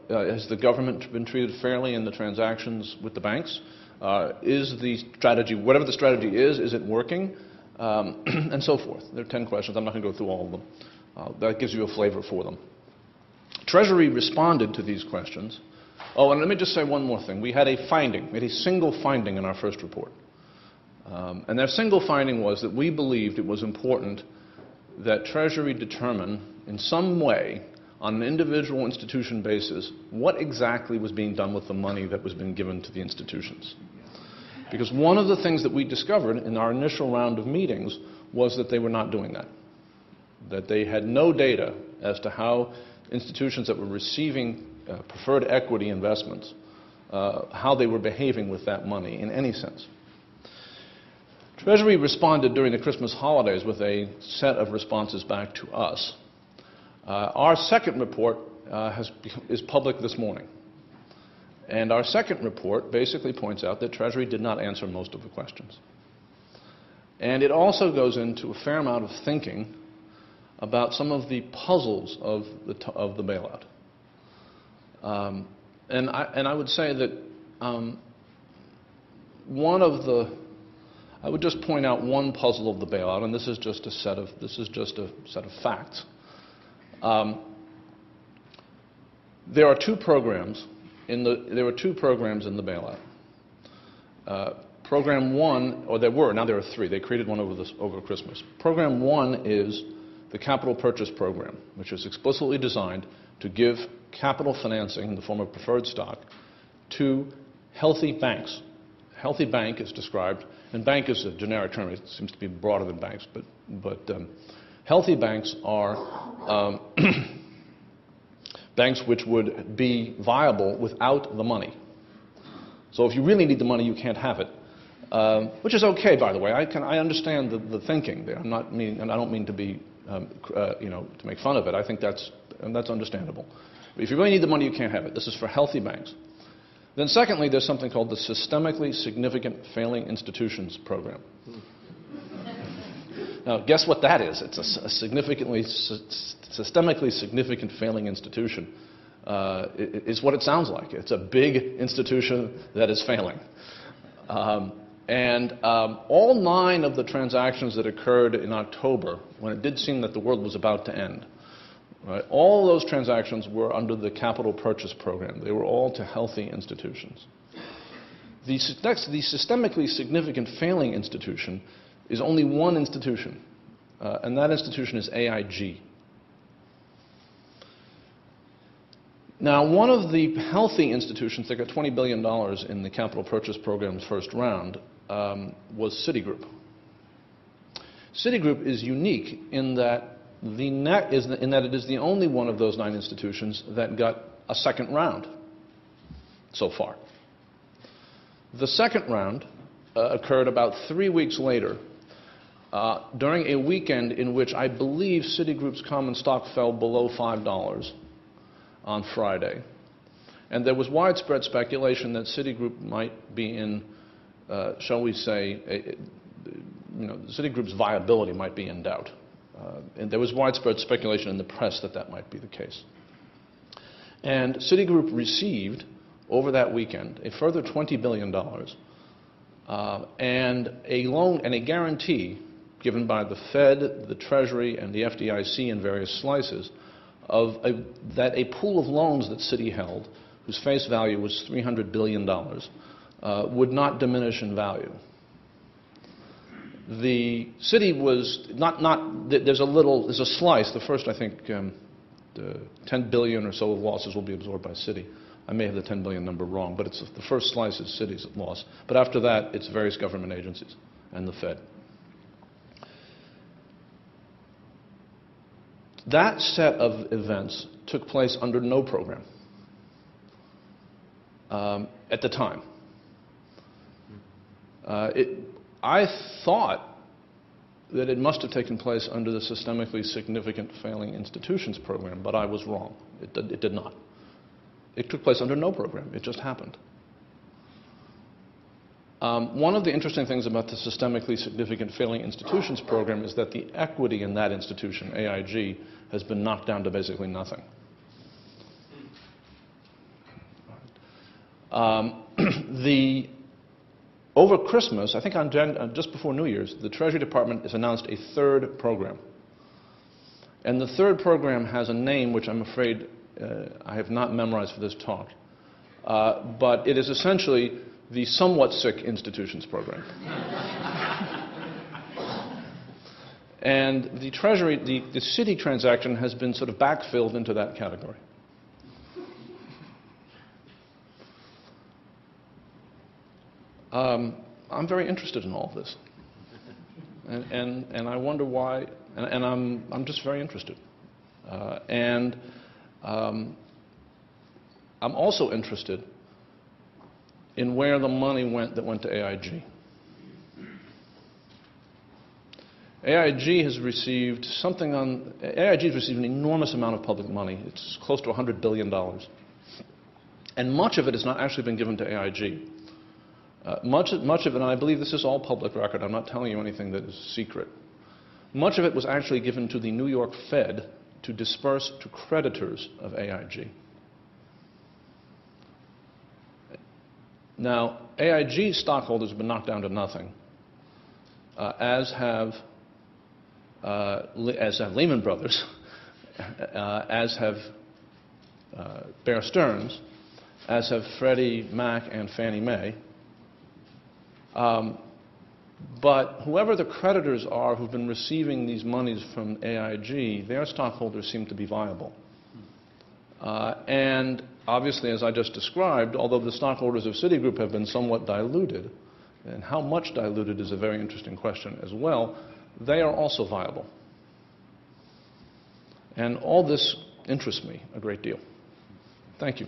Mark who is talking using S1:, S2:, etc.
S1: has the government been treated fairly in the transactions with the banks? Is the strategy, whatever the strategy is it working? And so forth. There are 10 questions. I'm not going to go through all of them. That gives you a flavor for them. Treasury responded to these questions. Oh, and let me just say one more thing. We had a finding. We had a single finding in our first report. And that single finding was that we believed it was important that Treasury determine in some way, on an individual institution basis, what exactly was being done with the money that was being given to the institutions. Because one of the things that we discovered in our initial round of meetings was that they were not doing that. That they had no data as to how institutions that were receiving preferred equity investments, how they were behaving with that money in any sense. Treasury responded during the Christmas holidays with a set of responses back to us. Our second report is public this morning. And our second report basically points out that Treasury did not answer most of the questions. And it also goes into a fair amount of thinking about some of the puzzles of the bailout. And I would say that I would just point out one puzzle of the bailout, and this is just a set of facts. There are two programs in the bailout. Program one, or there were, now there are three. They created one over Christmas. Program one is the Capital Purchase Program, which is explicitly designed to give capital financing in the form of preferred stock to healthy banks. Healthy bank is described, and bank is a generic term. It seems to be broader than banks, but healthy banks are banks which would be viable without the money. So if you really need the money, you can't have it, which is okay, by the way. I understand the thinking there. And I don't mean to be, to make fun of it. I think that's understandable. But if you really need the money, you can't have it. This is for healthy banks. Then secondly, there's something called the Systemically Significant Failing Institutions Program. Now, guess what that is? It's a systemically significant failing institution. It's what it sounds like. It's a big institution that is failing. And all 9 of the transactions that occurred in October, when it did seem that the world was about to end, right, all those transactions were under the Capital Purchase Program. They were all to healthy institutions. The systemically significant failing institution is only one institution, and that institution is AIG. Now, one of the healthy institutions that got $20 billion in the Capital Purchase Program's first round was Citigroup. Citigroup is unique in that it is the only one of those 9 institutions that got a second round so far. The second round occurred about 3 weeks later, during a weekend in which I believe Citigroup's common stock fell below $5 on Friday. And there was widespread speculation that Citigroup might be in, shall we say, Citigroup's viability might be in doubt. And there was widespread speculation in the press that that might be the case. And Citigroup received, over that weekend, a further $20 billion and a loan and a guarantee given by the Fed, the Treasury, and the FDIC in various slices that a pool of loans that Citi held, whose face value was $300 billion, would not diminish in value. The Citi was there's a slice, the first, I think, the 10 billion or so of losses will be absorbed by Citi. I may have the 10 billion number wrong, but the first slice is Citi's loss. But after that, it's various government agencies and the Fed. That set of events took place under no program at the time. I thought that it must have taken place under the Systemically Significant Failing Institutions Program, but I was wrong. It did not. It took place under no program. It just happened. One of the interesting things about the Systemically Significant Failing Institutions Program is that the equity in that institution, AIG, has been knocked down to basically nothing. Over Christmas, I think just before New Year's, the Treasury Department has announced a third program. And the third program has a name which I'm afraid I have not memorized for this talk. But it is essentially the Somewhat Sick Institutions Program. And the Treasury, the Citi transaction has been sort of backfilled into that category. I'm very interested in all of this. And I wonder why, and I'm just very interested. I'm also interested in where the money went that went to AIG. AIG has received an enormous amount of public money. It's close to $100 billion. And much of it has not actually been given to AIG. Much of it, and I believe this is all public record, I'm not telling you anything that is secret, much of it was actually given to the New York Fed to disperse to creditors of AIG. Now, AIG stockholders have been knocked down to nothing, as have Lehman Brothers, as have Bear Stearns, as have Freddie Mac and Fannie Mae. But whoever the creditors are who've been receiving these monies from AIG, their stockholders seem to be viable. And obviously, as I just described, although the stockholders of Citigroup have been somewhat diluted, and how much diluted is a very interesting question as well, they are also viable. And all this interests me a great deal. Thank you.